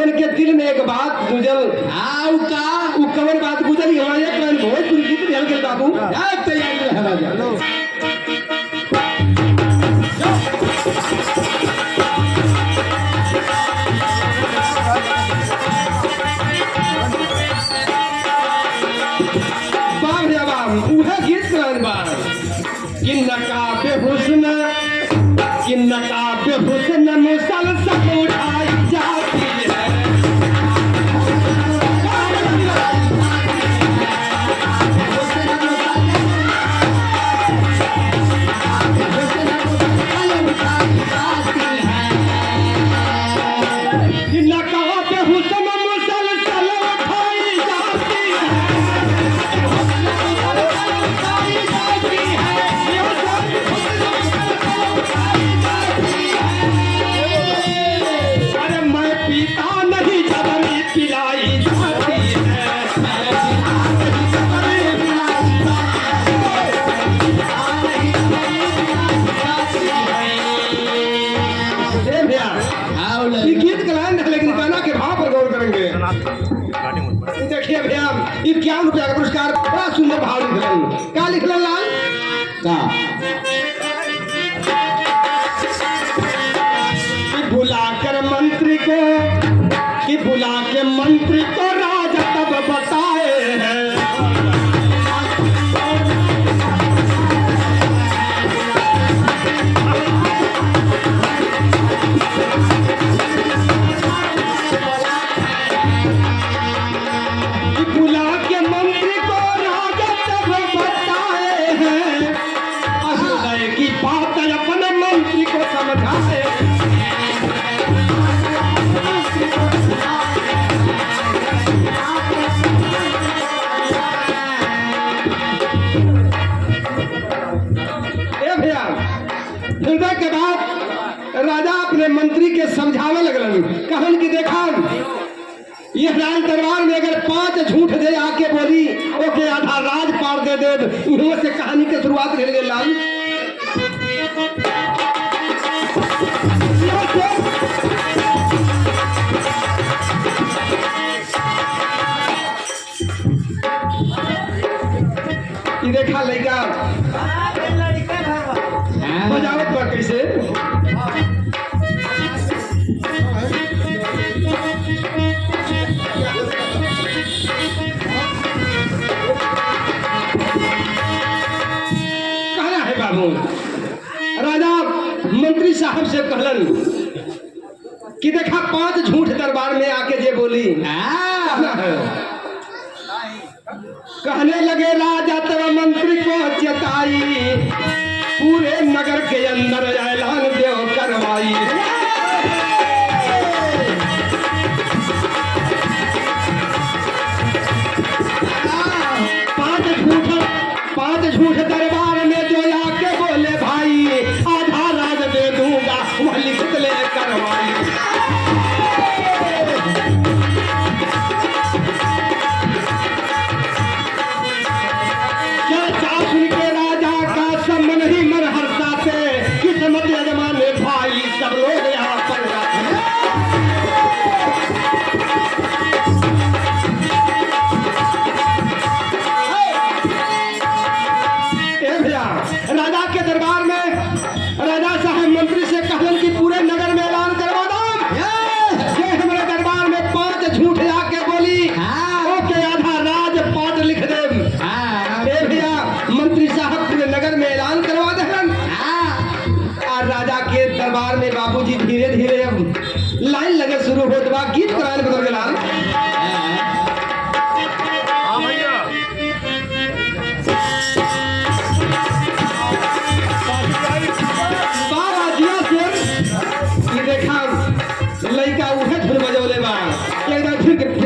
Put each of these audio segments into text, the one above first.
उनके दिल में एक बात गुजल कवर बात गुजल हमारे भोजपुरी गीत ध्यान के बाबू तैयार है राजा गीत कि नकाबे हुस्न मुसलसल उठाई जाती है देखिए भैया ₹51 का पुरस्कार बड़ा सुंदर भाव लिखलन का लिखलन लाल का कि बुला के मंत्री को राजा तब बताए हैं हृदय के बाद राजा अपने मंत्री के समझावे लगलन कहन कि देखा ये राज दरबार में अगर 5 झूठ दे आके बोली ओके आधा राज पार दे दे इन्हों से कहानी की शुरुआत कर गए लाल देखा लड़का बजावत पर कैसे कहना है बाबू राजा मंत्री साहब से कहलन कि देखा 5 झूठ दरबार में आके जे बोली कहने लगे राजा तब मंत्री को चेताई पूरे नगर के अंदर ऐलान देव करवाई पांच झूठ दरबार में जो आके बोले भाई आधा राज दे दूंगा वह लिख ले करवाई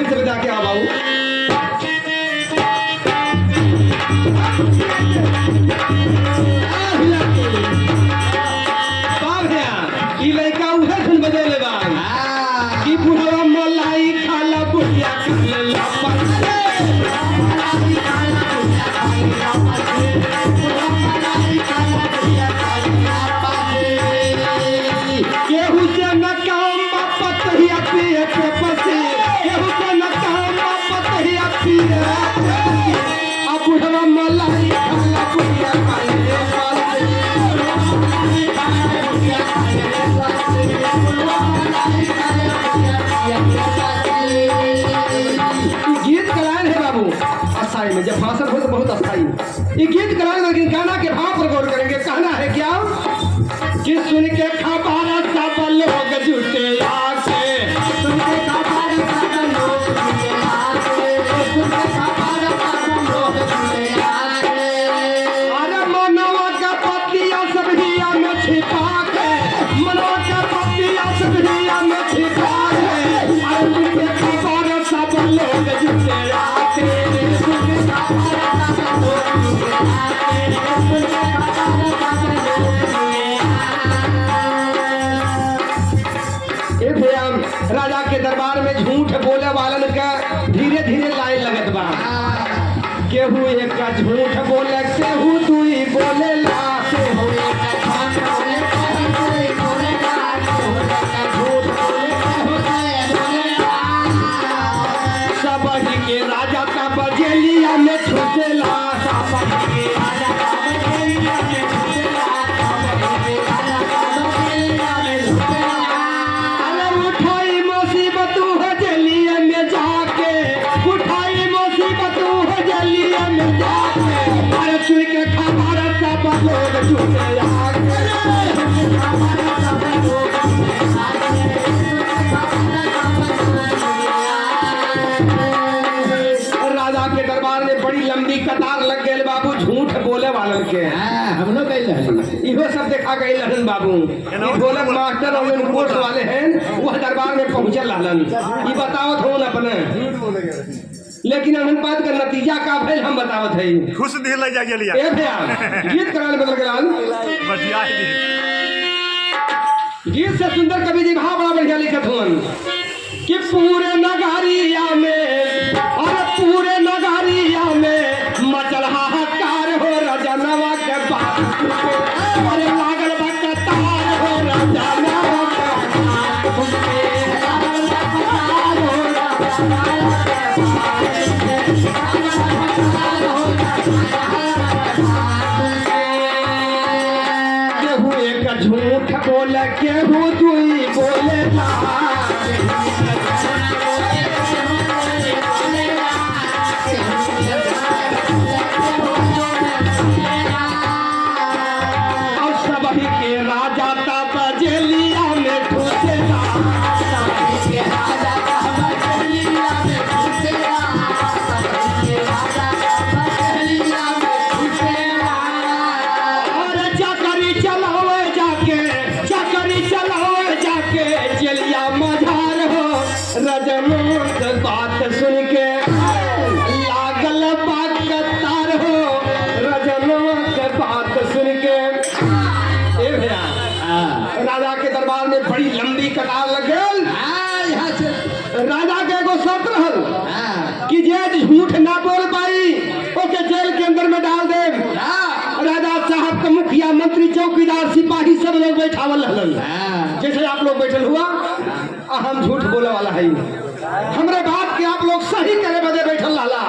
फिर से बजा के आओ बाबू। ई लड़का उहे धुन बजेले बा कि बुढ़वा मलाई खाला बुढ़िया खाला केहू से न काम बापत ही पिए के पसी, केहू से न काम बापत ही पिए अब बुढ़वा मलाई खाला बुढ़िया गीत कलान है बाबू अस्थाई में। जब भाषण हो तो बहुत अस्थाई। ये गीत कलान लेकिन गाना के भाव पर गौर करेंगे। कहना है क्या कि सुन के खबर सब लोग जुटे आके, सुन के खबर सब लोग जुटे आके, सुन के खबर सब लोग जुटे आके। अरे मनवा का पतिया सब हिया में छिपा के, मनवा का पतिया सब हिया में छिपा के। अरे सुन के खबर सब लोग जुटे आके, सुन के खबर सब लोग जुटे आके, सुन के खबर सब लोग जुटे आके। राजा के दरबार में झूठ बोले वालन का धीरे धीरे लाइन लगत बा। केहू एक का झूठ बोले, केहू दुई बोले ला, केहू एक का झूठ बोले, केहू दुई बोले ला, केहू एक का झूठ बोले, केहू दुई बोले ला। सब के राजा का बजेलिया में छुटेला, सब के राजा का बजेलिया में छुटेला, सब के राजा का बजेलिया में छुटेला। उठाई मुसीबत हो जलिया में जाके, उठाई मुसीबत हो जलिया में जाके। अरे सुन के खबर सब लोग जुटे आके, खबर सब लोग जुटे आके, राजा के दरबार में बड़ी लंबी कतार लग गए बाबू झूठ बोले वालन के। हम लोग इहो सब देखा गई लहन बाबू। ढोलक मास्टर और कोर्स वाले हैं वह दरबार में पहुंचल रहलन। ये बतावत हो अपने, लेकिन अहन बात का नतीजा का भेल हम बतावत है। खुश दिल लग जा लिया ए भैया गीत कराने बदल गलाल बढ़िया गीत से सुंदर कवि जी भाव बड़ा बढ़िया लिखत हुन कि पूरे नगरिया में, अरे पूरे नगरिया में मचल हाहाकार हो रजनवा के बात। अरे लागल बा कतार हो रजनवा के केहू एक झूठ बोले, केहू दुई बोले ला। के राजा का बजेलिया में घुसेला, के राजा का बजेलिया में घुसेला, के राजा का बजेलिया में घुसेला। और चकरी चलावे जाके, चकरी चलावे जाके जेलिया मझार हो रजनीत बात सुन के लागल बात कतार हो रजनीत बात सुन के। राजा के दरबार में बड़ी लंबी कतार लग गई। राजा के एगो शर्त रहल कि जे झूठ ना बोल पाई ओके जेल के अंदर में डाल दे। राजा साहब का मुखिया मंत्री चौकीदार सिपाही सब लोग बैठावल रहलन, जैसे आप लोग बैठल हुआ। हम झूठ बोले वाला है, हमरे बात के आप लोग सही करे बदे बैठल रहला।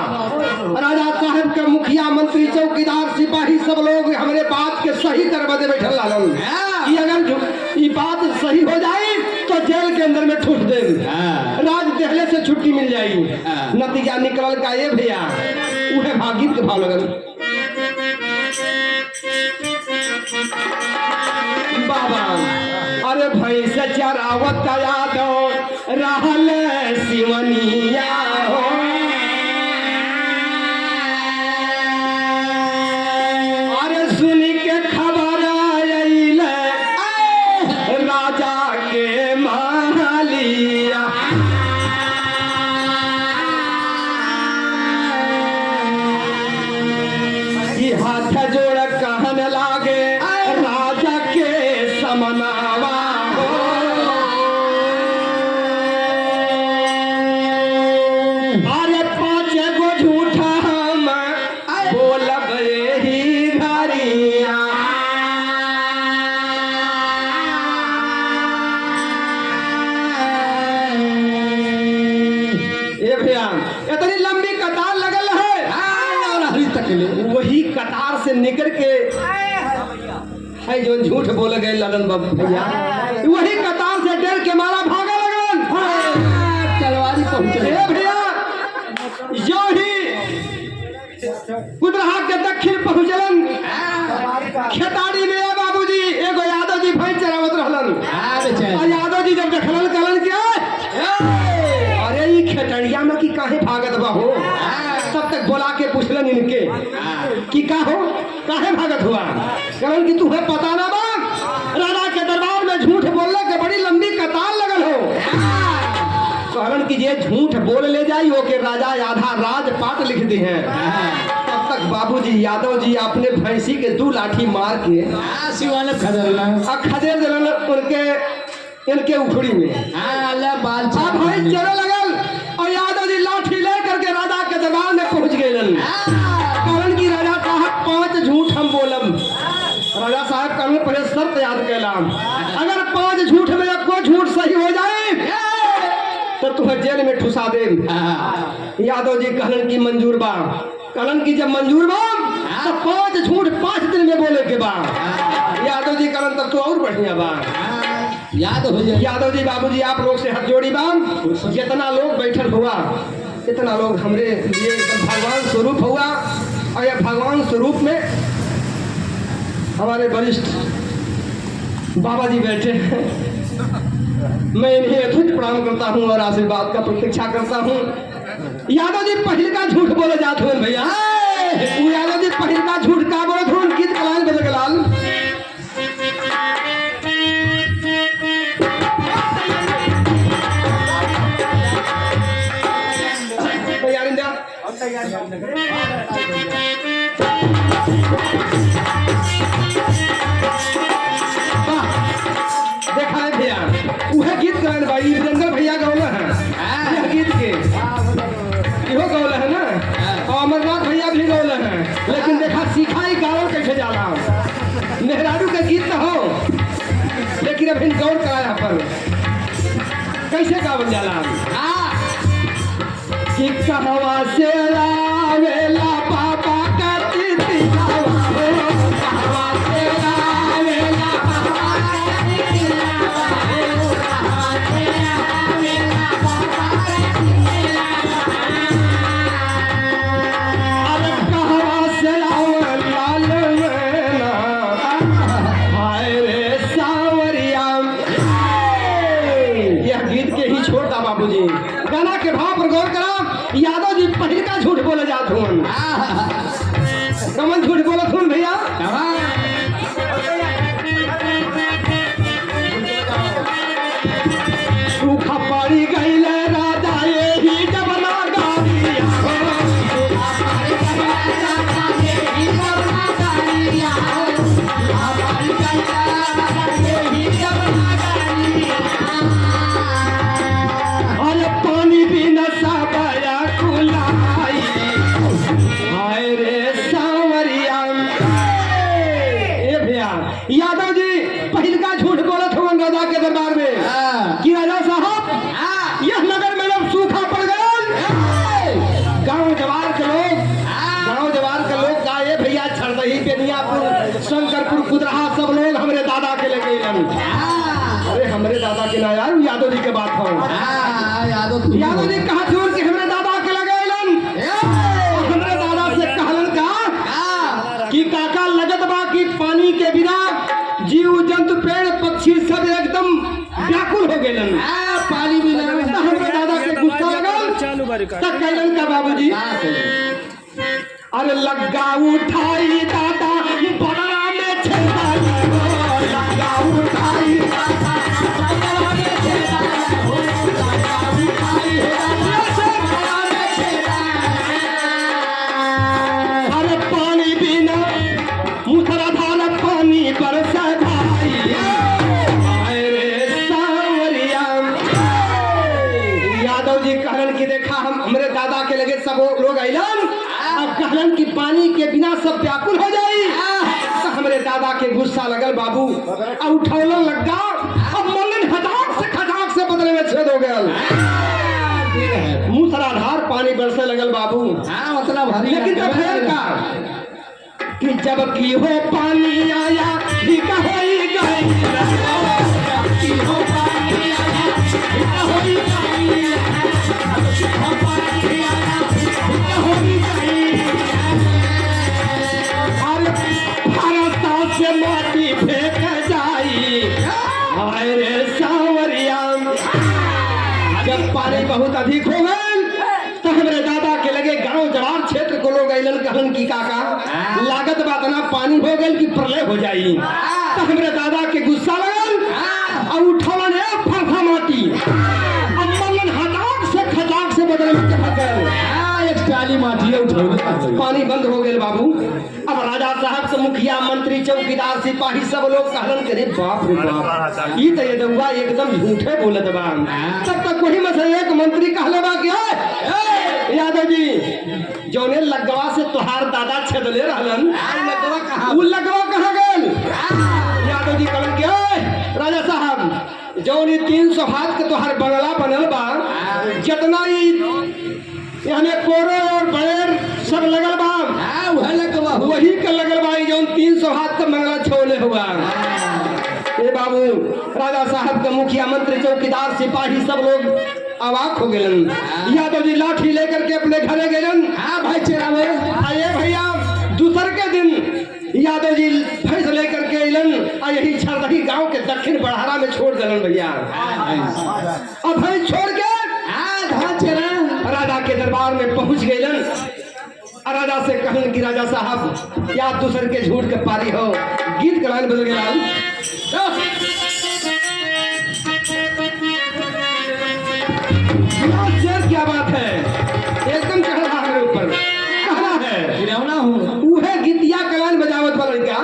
राजा साहब के मुखिया मंत्री चौकीदार सिपाही सब लोग हमरे बात के सही करे बदे बैठल रहलन कि अगर ये बात सही हो जाए तो जेल के अंदर में ठूस दे, राज देहले से छुट्टी मिल जाएगी। नतीजा निकल का ये भैया उहे भागीत के भाव लगल। बाबा अरे भैंस चरावत यादव रहल सिवनिया हो, अरे सुन के खबर आइल राजा के महलिया। अरे पाँच गो झूठा हम बोलब ही घरिया ए भैया इतनी लंबी कतार लगल है वही कतार से निकल के है जो झूठ बोल गए ललन बाबू भैया वही कतार से डर के मारा भागा लगन तलवारी पहुंचे भैया जो ही कुदरहा के दक्षिण पहुंचलन खेताड़ी में बाबूजी एगो यादव जी भैंस चरावत रहलन और यादव जी जब देखलन कलन क्या अरे ये खेतड़िया में की काहे भागत बा हो तब तक बोला के पूछलन इनके कि का हो काहे भागत हुआ करण कि तुम्हें पता ना बा राजा के दरबार में झूठ बोलने के बड़ी लंबी कतार लगल हो कहलन कि ये झूठ बोल ले जाई वो के राजा आधा राजपाट लिख दी हैं तब तक बाबूजी यादव जी अपने भैंसी के 2 लाठी मार के खदेड़ दिलन उनके इनके उखड़ी में भाई चले लगल और यादव जी लाठी ले करके राजा के दरबार में पहुंच गए कहलन कि राजा साहब 5 झूठ हम बोलब राजा साहब कहलन पहले शर्त याद कैलाम अगर 5 झूठ में कोई झूठ सही हो जाए तो तुम्हें जेल में ठुसा दे यादव जी कहलन की मंजूर बा कहलन की जब मंजूर बा तो 5 झूठ 5 दिन में बोले के बा यादव जी कहलन तब तो और बढ़िया बा यादव जी बाबूजी आप लोग से हाथ जोड़ी बा जितना लोग बैठल हुआ इतना लोग हमरे लिए भगवान स्वरूप हुआ और यह भगवान स्वरूप में हमारे वरिष्ठ बाबा जी बैठे हैं मैं इन्हें यथोचित प्रणाम करता हूँ और आशीर्वाद का प्रतीक्षा करता हूँ यादव जी पहले का झूठ बोले जात हुए भैया यादव जी पहले का झूठ का बोले थे गीत कलाल बजगलाल देखा है भैया वह गीत गायन भाई जंगल भैया गौला है यह गीत के इहो गौला है ना और अमरनाथ भैया भी गौला है लेकिन देखा सिखाई गाँव कैसे जाला मेहरारू का गीत तो हो लेकिन अब इन गौर कराया पर कैसे गावल जाला कि कहवा से आवेला पापा का तिथि कहवा से आवेला पापा का तिथि कहवा से आवेला पापा का तिथि अरे कहवा से आवेला लेना हाय रे सावरिया यह गीत के ही छोड़ता बाबूजी गाना के भाव पर गौर करा यादव जी पहले का झूठ बोले जात हूँ कमन झूठ बोलत हूँ भैया सूखा पड़ी गई राजा ये ही जबना अरे पानी भी नशा पाया कुलाई हाय रे सांवरिया ए भैया यादव जी पहल का झूठ बोलत हो राजा के दरबार में कि राजा साहब यह नगर में जब सूखा पड़ गया गांव जवार के लोग गाये भैया छरदही बेनियापुर शंकरपुर कुदरहा सब लोग हमरे दादा के लगे अरे हमरे दादा के ना यार यादव जी के बात हो यादव जी कहा छोड़ के हमरे दादा के लगे हमरे दादा से कहलन का कि काका लगत बा कि पानी के बिना जीव जंतु पेड़ पक्षी सब एकदम व्याकुल हो गए पानी बिना हमरे दादा के गुस्सा लगल तब कहलन का बाबूजी अरे लग्गा उठाई दादा बड़ा में छेदा लग्गा उठाई दादा बड़ा में छेदा लग्गा उठाई अरे पानी बिना मुसलाधार पानी बरसा भाई अरे सांवरिया यादव जी कह कहलन कि देखा हम हमरे दादा के लगे सब लोग अलन, अब कहलन कि पानी के बिना सब व्याकुल हो जाई। तो हमरे दादा के गुस्सा लगल बाबू, अब उठौलन लगा, अब मलन हटाक से बदले में छेद हो गया, मूसलाधार पानी बरसे लगल बाबू। लेकिन तब है का कि जब की हो पानी आया फीका होई गई, की हो पानी आया फीका होई गई, हो पानी आया फीका होई गई। अरे भारत से माटी फेंक जाई, हाय रे सांवरिया। जब पानी बहुत अधिक हो गए तो हमरे दादा के लगे गांव जवार क्षेत्र को लोग अलन, कहलन की काका लागत बात ना पानी हो गए कि प्रलय हो जाई। तो हमरे दादा के गुस्सा लगल और उठौलन एक फरफा माटी, अब मलन हटाक से खटाक से बदल में चढ़ गए, एक चाली माटी उठौलन, पानी बंद हो गए बाबू। अब राजा साहब से मुखिया मंत्री चौकीदार सिपाही सब लोग कहलन करे बाप रे बाप, ई तो ये दउआ एकदम झूठे बोलत बा। तब तक वही में से एक मंत्री कहले बा कि यादव जी जौने लगवा से तोहार दादा छेदले रहलन, उ लगवा कहाँ गल? यादव जी कहलन कि राजा साहब जौन 300 हाथ के तोहार बंगला बनल बा, जितना ही यानी कोरे और बड़ेर सब लगल बा, वही के लगल बा जौन 300 हाथ का बंगला छोड़ले हुआ। ए बाबू राजा साहब के मुखिया मंत्री चौकीदार सिपाही सब लोग अवाक हो गए। यादव जी लाठी लेकर के अपने घरे गए। हाँ भाई चेरावे आए भैया। दूसर के दिन यादव जी भैंस लेकर के अलन और यही छरदही गांव के दक्षिण बड़हारा में छोड़ दिलन भैया। और भैंस छोड़ के राजा के दरबार में पहुंच गए। राजा से कहन कि राजा साहब या दूसर के झूठ के पारी हो, गीत का लाइन बदल गया। क्या बात है, एकदम चढ़ रहा है ऊपर, कहना है गिरौना हूँ उहे गीतिया कलान बजावत वाला क्या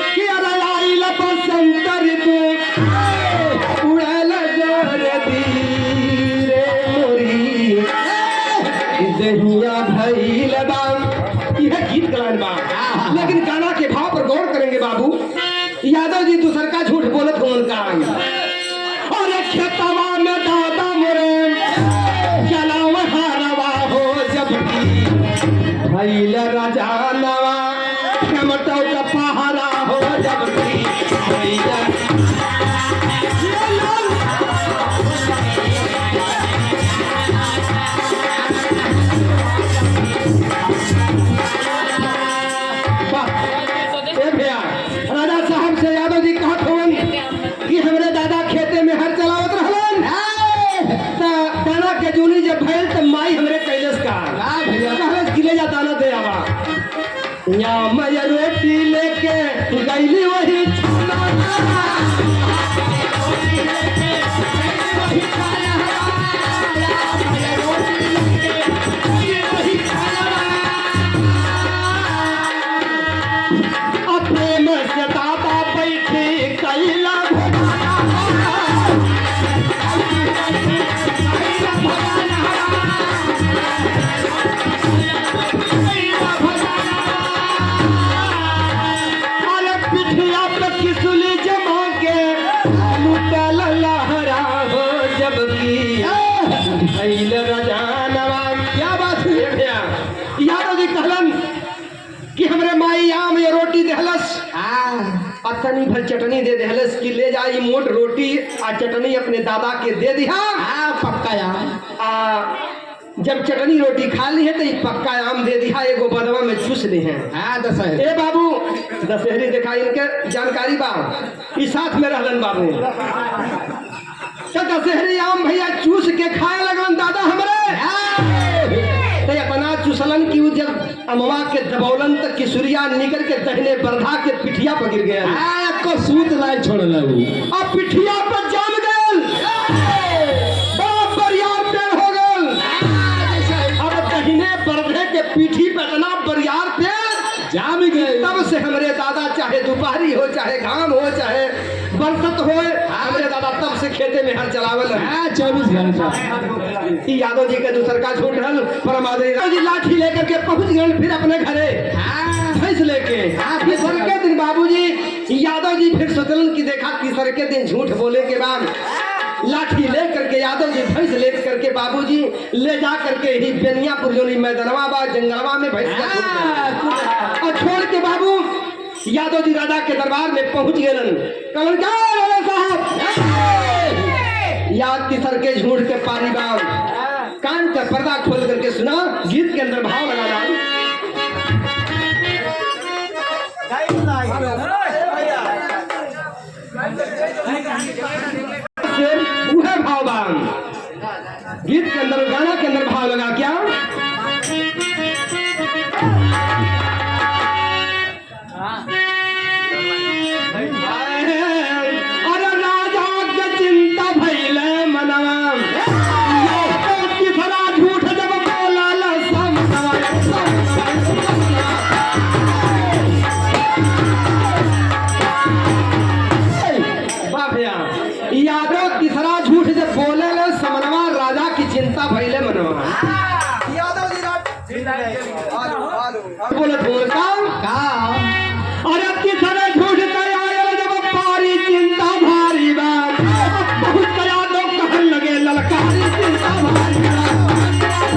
कि अराई बसंत ऋतु उड़ल जोर धीरे मोरी दहिया भइल बा, यह गीत कलान बा। लेकिन गाना के भाव पर गौर करेंगे बाबू। यादव जी दूसर का झूठ बोलत हो उनका, और खेतवा में दादा मोरे चलाव हारवा हो, जबकि भइल राजा नवा कमटौ का पहारा हो, जबकि भइल राजा साहब से यादव जी कहत होवन कि हमरे दादा खेते में हर चलावत रहलन, दाना के जूनी जब भैल तो माई हमरे कैलस का कहलस कि ले जा दाना दे आवा। या मैं रोटी लेके गईली वही प्रेम से दादा बैठे कैला पिठिया पे किसुली जमा के लुटल लहरा हो, जबकि भइल रजानवा। क्या बात है भैया। यादव जी कहलन कि हमरे माई आम ये रोटी देहलस, अतनी भर चटनी दे देहलस कि ले जाई मोट रोटी आ चटनी अपने दादा के दे दिया। पक्का आम जब चटनी रोटी खा ली है तो पक्का आम दे दिया, एगो बदवा में चूस ली है। ए बाबू दशहरी देखा इनके जानकारी बा, इस साथ में रहलन बाबू। तो दशहरी आम भैया चूस के खाए लगलन दादा हमरे, तो अपना चूसलन की जब अमवा के दबौलन तक किशोरिया निकल के दहने बरधा के पिठिया पर गिर गया, सूत लाई छोड़ अब पिठिया पर जाम गए, बरधे के पीठी पे इतना बरियार पे जाम गए। तब से हमरे दादा चाहे दोपहरी हो, चाहे घाम हो, चाहे बरसत हो, हमरे दादा तब से खेते में हल चलावल। 24 घंटा। ई यादव जी के दूसर का झूठ हल परमादरी यादव जी लाठी लेकर के पहुंच गए फिर अपने घरे भैंस लेके। तीसर के दिन बाबूजी यादव जी फिर सोचलन कि देखा तीसर के दिन झूठ बोले के बाद लाठी ले करके यादव जी भैंस ले करके बाबूजी ले जा करके ही बेनियापुर जोनी मैदानवा बा जंगलवा में भैंस का और छोड़ के बाबू यादव जी राजा के दरबार में पहुंच गए। कहलन क्या राजा साहब याद तीसर के झूठ के पारी बाब कान का पर्दा खोल करके सुना गीत के अंदर भाव लगा डाल। वह भाव बाम गीत के अंदर गाना के अंदर भाव लगा क्या अरे राजा के चिंता भइले मनवा तीसरा झूठ जब बोला यादव तीसरा झूठ जब बोले समनवा राजा की चिंता भइले मनवा बोले बोल का अरे तीसरे झूठ कया जब पारी चिंता भारी बात बहुत कया लोग कहन लगे ललकारी चिंता भारी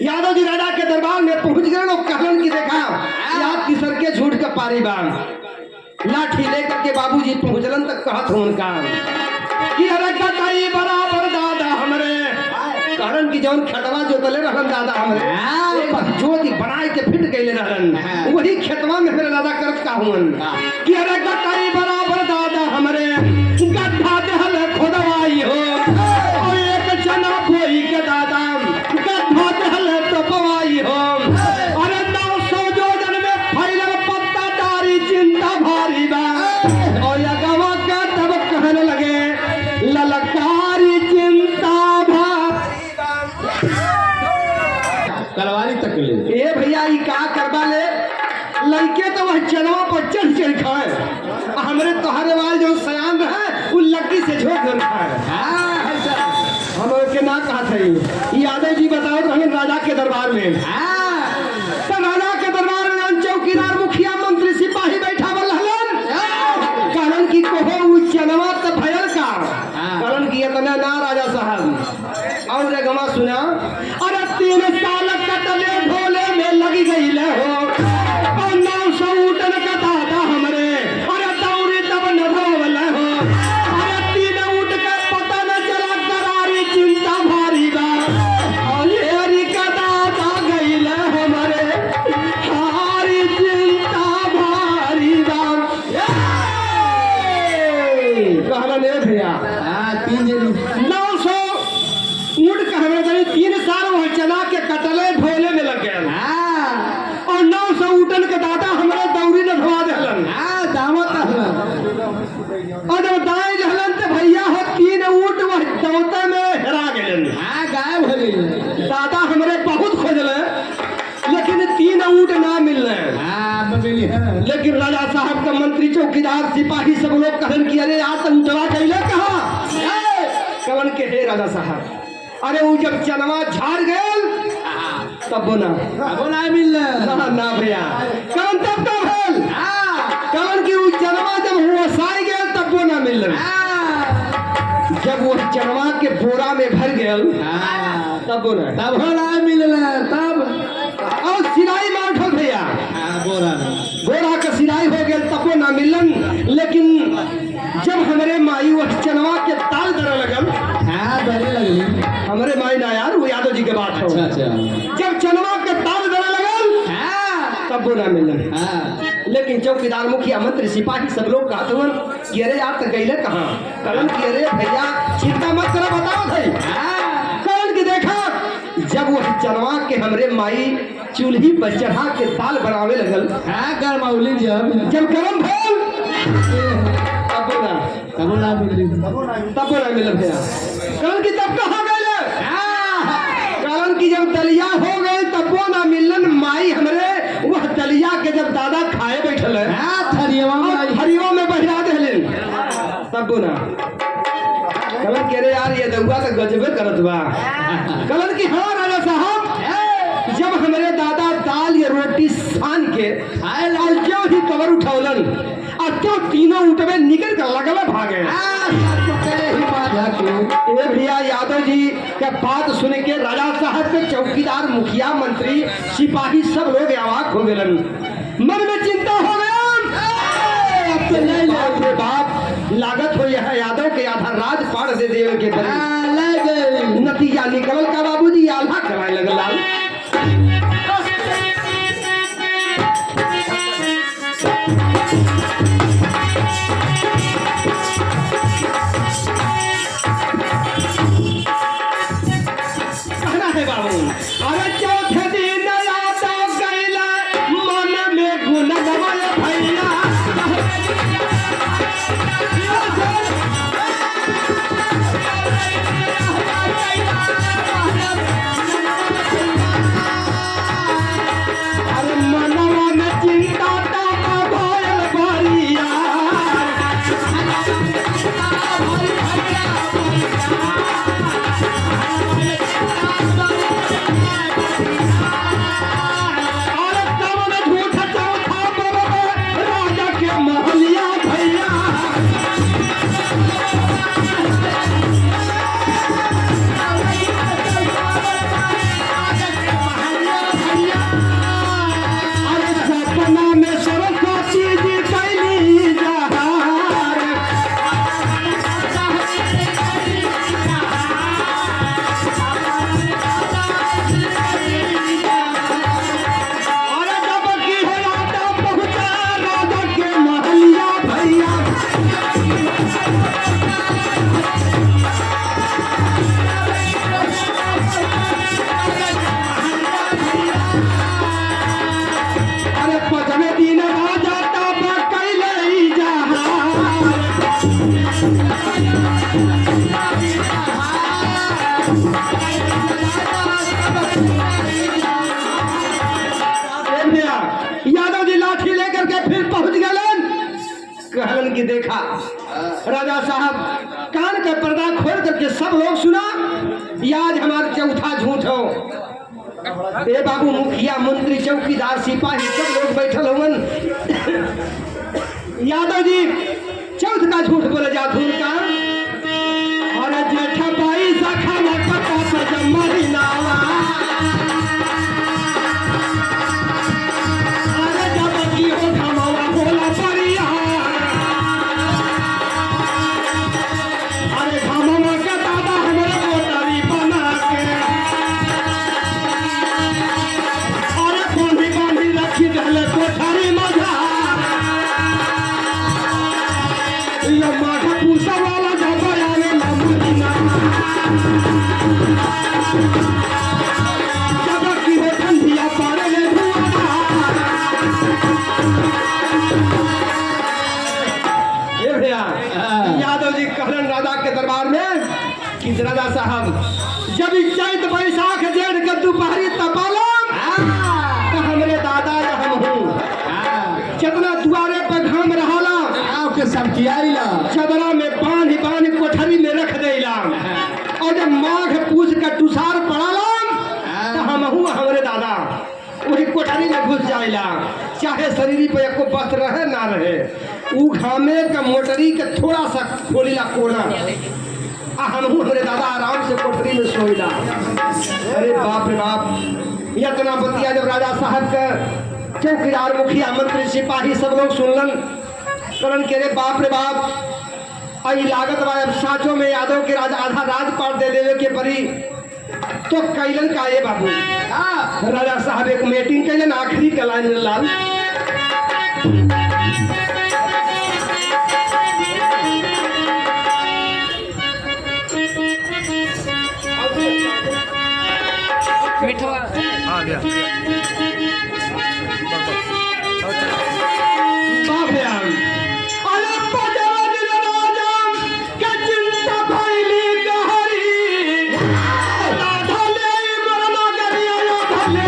यादव जी राजा के दरबार में पहुंच गए लोग कहलन की देखा याद तीसर के झूठ का पारी बाम लाठी लेकर के बाबूजी पहुंचलन तक कहत हो उनका कि अरे कटाई बराबर दादा हमरे कहलन की जौन खटवा जोतले रहन दादा हमरे जोती बनाए के फिट गइले रहन वही खेतवा में मेरे दादा करत का हुन कि अरे कटाई बराबर दादा हमरे गड्ढा देहल खोदवाई हो और एक चना बोई के दादा गड्ढा देहल तो पवाई हो अरे 900 जोजन में फैलल पत्ता तारी चिंता भारी बा और यगवा का तब कहने लगे ललकारी चिंता भारी बा कलवारी तक ले ए भैया ई का करबा ले लड़के तो वह चनवा पर चढ़ चढ़ खाए हमरे तोहरे वाले जो सयान रहे वो लड़की से झोंक कर खाए हम के ना कहा थे यादव जी बताओ तो हमें राजा के दरबार में तो राजा के दरबार में चौकीदार मुखिया मंत्री सिपाही बैठा बल्हलन कारण की कहो वो चनवा तो भयल का कारण की इतना ना राजा साहब और गमा सुना अरे 3 साल कटले ढोले में लगी गई ले हो और 900 उठन का दादा हमरे अरे दौरी तब न धोवल हो अरे 3 उठ के पता न चला करारी चिंता भारी बा और ये का दादा गई ले हमरे हारी चिंता भारी बा कहला ने भैया 900 ऊँट कहवे गई 3 साल वह चना के कटले ढोले में लग गए और 900 ऊँटन के दादा हमारे दौरी न धोवा दहलन दावत और जब दाएं जहलन तो भैया हो 3 ऊँट वह दौते में हेरा गए गायब हो गई दादा हमारे बहुत खोजले लेकिन 3 ऊँट ना मिलने लेकिन राजा साहब का मंत्री चौकीदार सिपाही सब लोग कहन कि अरे यार तुम उठवा कैले कहा कवन के हे राजा साहब अरे वो जब चनवा झाड़ गए तब बोना मिल ना भैया कवन तब का भेल कवन की वो चनवा जब हुआ साई गए तब बोना मिल जब वो चनवा के बोरा में भर गए तब बोना तब मिल तब और सिलाई मार ठोक भैया बोरा का सिलाई हो गया तब ना मिलन लेकिन जब हमारे माई वो चनवा के ताल दर लगल हमारे माई ना यार वो यादव जी के बात हो जब चनवा के ताल दर लगल तब वो ना मिलन लेकिन चौकीदार मुखिया मंत्री सिपाही सब लोग कहते हैं कि अरे यार तक गईले कहाँ कलन की अरे भैया चिंता मत करो बताओ भाई कलन की देखा जब जब वो चनवा के हमरे माई चूल्ही पर चढ़ा के दाल बनावे लगल, हाँ गरमौली जब गरम भइल तब ना मिली तब ना मिलल भैया। कहलन कि तब कहाँ गए? कहलन कि जब दलिया हो गए तब वो ना मिलन। माई हमरे वह दलिया के जब दादा खाए बैठल है, हाँ थरिया में बहिरा देलिन तब ना। कहलन कि अरे यार ये दउआ तो गजबे करत बा। कहलन कि हाँ राजा साहब, जब हमारे दादा दाल या रोटी सान के क्यों ही कवर उठौलन और क्यों तीनों उठवे निकल कर लगल भागे। ए भैया यादव जी के बात सुन के राजा साहब के चौकीदार, मुखिया, मंत्री, सिपाही सब लोग अवाक हो गए। मन में चिंता हो गया, अब तो नहीं ले बाप लागत हो यह यादव के आधा राज पाड़ दे देवे के बनी। नतीजा निकल का बाबूजी आल्हा कराए लगल। कहना है बाबू, अरे चौथे दिन यादव कैला मन में गुण गवाए भैया। अरे मनवा में चिंता ताका भयल भरिया। अरे तब न झूठ चौथा बरबे राजा के महलिया भैया। अरे सपना में सरस्वती जी कैली जहार। अरे जब की है राजा पहुंचा राजा के महलिया भैया। अरे पचमे दिन राजा तब कैले जहार। यादव जी लाठी लेकर के फिर पहुंच गए। कहलन की देखा राजा साहब, कान का पर्दा खोल करके सब लोग सुना, आज हमारा चौथा झूठ हो। ए बाबू, मुखिया, मंत्री, चौकीदार, सिपाही सब लोग बैठल हुवन। यादव जी चौथ का झूठ बोले जा धूल का। अरे जेठा बाई सखा में पता पर महीनावा। अरे जब की हो घमवा बोला परिया। अरे घमवा के दादा हमारे कोटरी बना के। अरे बांधी बांधी रखी दहले कोठरी मजा। ये माथा पूसा वाला जब आवे लमुना। जब की हो ठंडिया पारे ले धुआं। ए भैया, यादव जी कहलन राजा के दरबार में कि राजा साहब, जब चैत बैसाख जेठ के दोपहरी तपालम तो हमरे दादा हम हूँ जितना दुआरे पर घाम रहाला के सब किया चदरा में बांध बांध कोठरी में रख देला। और जब माघ पूछ के तुषार पड़ाला तो हम हूँ हमरे दादा वही कोठरी में घुस जाइला। चाहे शरीर पे एको वस्त्र रहे ना रहे, ऊ घामे के मोटरी के थोड़ा सा खोलीला कोना आ हम हूँ हमरे दादा आराम से कोठरी में सोइला। अरे बाप रे बाप, इतना बतिया जब राजा साहब के चौकीदार, मुखिया, मंत्री, सिपाही सब लोग सुनलन। करन के रे बाप रे बाप, आई लागत बा अब साचो में यादव के राजा आधा राज पाट दे देवे के परी। तो कैलन का ये बाबू, राजा साहब एक मीटिंग कैलन, आखिरी का लाइन लाल। लिया बाप रे आम। अरे पजरा दिल राजा के चिंता भइली गहरी। राधा ले मरना गरिया राधा ले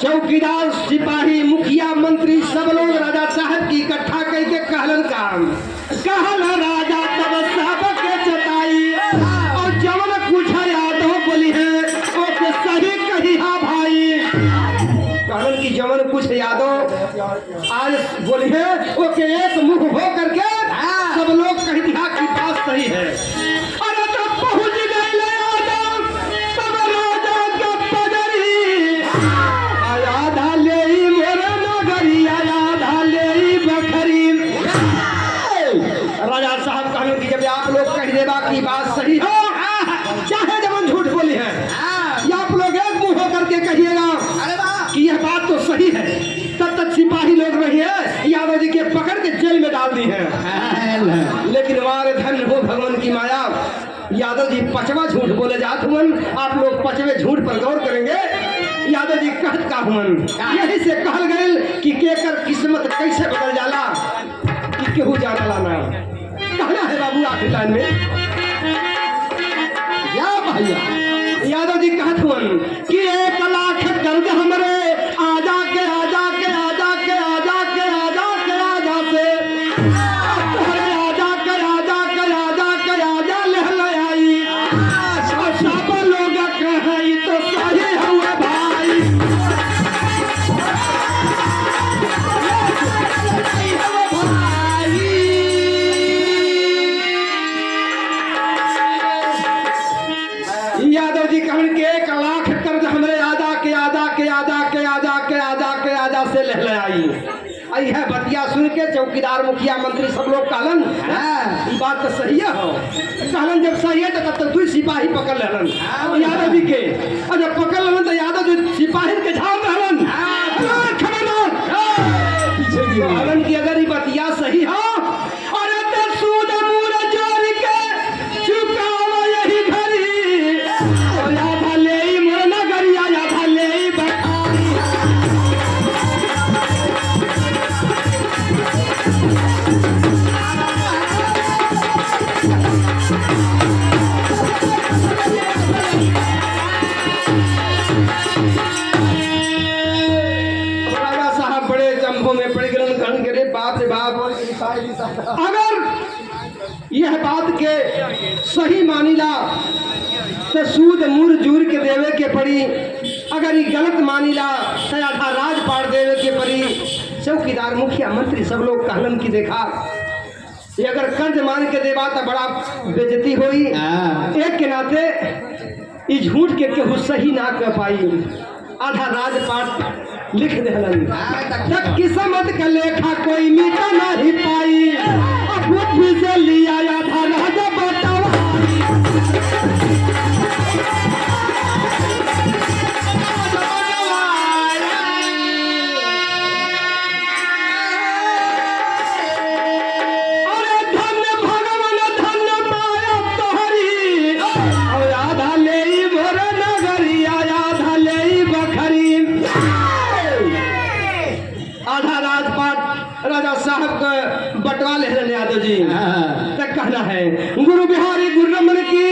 चौकीदार सिपाही मुखिया मंत्री सब लोग राजा साहब की इकट्ठा करके कहलन काम कहल राजा तब सबके जताई और जवन कुछ यादव बोली है ओके सही कही हा भाई। कहलन की जवन कुछ यादव आज बोली है ओके एक मुख हो करके सब लोग कह दिया की बात सही है। अरे तो पहुंच गए यादव तब राजा के पगड़ी आधा ले मोरे नगरिया आधा ले बखरी। राजा साहब कहने की जब आप लोग कह देबा की बात सही हो चाहे जब झूठ बोली है या आप लोग एक मुंह होकर के कहिएगा कि यह बात तो सही है तब तक सिपाही लोग रही है यादव जी के पकड़ के जेल में डाल दी है। लेकिन हमारे धन हो भगवान की माया यादव जी पचवा झूठ बोले जात हुन। आप लोग पचवे झूठ पर गौर करेंगे। यादव जी कहत का हुन यही से कहल गए कि केकर किस्मत कैसे बदल जाला कि केहू जाना लाना कहना है बाबू आखिर लाइन में या भैया। यादव जी कहत हुन कि 1 लाख कर्ज हमरे आजा के आजा के आजा के आजा के आजा के आजा से तोहरे आजा के आजा के आजा के आजा ले आई और सब लोग कहे तो सही हुए भाई। यादव जी कहन के 1 लाख कर्ज हमरे आजा के आजा के आजा के आजा के आजा के आजा से ले आई है बतिया सुन के चौकीदार मुखिया मंत्री सब लोग कहलन ये बात तो सही है हो। कहलन जब सही है तो तब तक 2 सिपाही पकड़ लेलन यादव जी के और जब पकड़ लेलन तो यादव जी सिपाही के झाड़ रहलन खबरदार कहलन की अगर ये बतिया सही हो अरे तो सूद मूर जोड़ के चुकावा यही घरी और आधा ले मरना गरिया आधा ले बखारी। राजा साहब बड़े जंभों में पड़ गए कहन के रे बाप रे बाप। अगर यह बात के सही मानीला तो सूद मूर जूर के देवे के पड़ी अगर ये गलत मानीला तो आधा राज पाड़ देवे के पड़ी। चौकीदार मुखिया मंत्री सब लोग कहलन की देखा ये अगर कर्ज मान के देवा तो बड़ा बेइज्जती होई एक के नाते ये झूठ के केहू सही ना कर पाई आधा राजपाट लिख देहलन तक किस्मत का लेखा कोई मीटा नहीं पाई अब बुद्धि से लिया आधा राजा बतावा। अरे धन्य भगवान धन्य माया तोहरी और आधा ले मोरे नगरिया आधा ले बखरी। आधा राजपाट राजा साहब का बंटवा ले रहे यादव जी तक कहना है गुरु बिहारी गुरु रमन की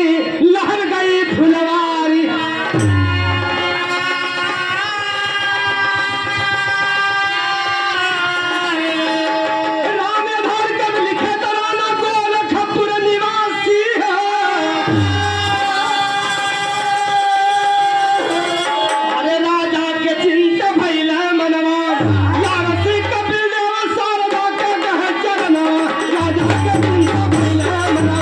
लहर गई फुलवारी। राम आधार कब लिखे तराना गोल खपुर निवासी है। अरे राजा के चिंता भइल मनवा यारसी कपिल देव शारदा के कह चरना राजा के चिंता भइल मनवा।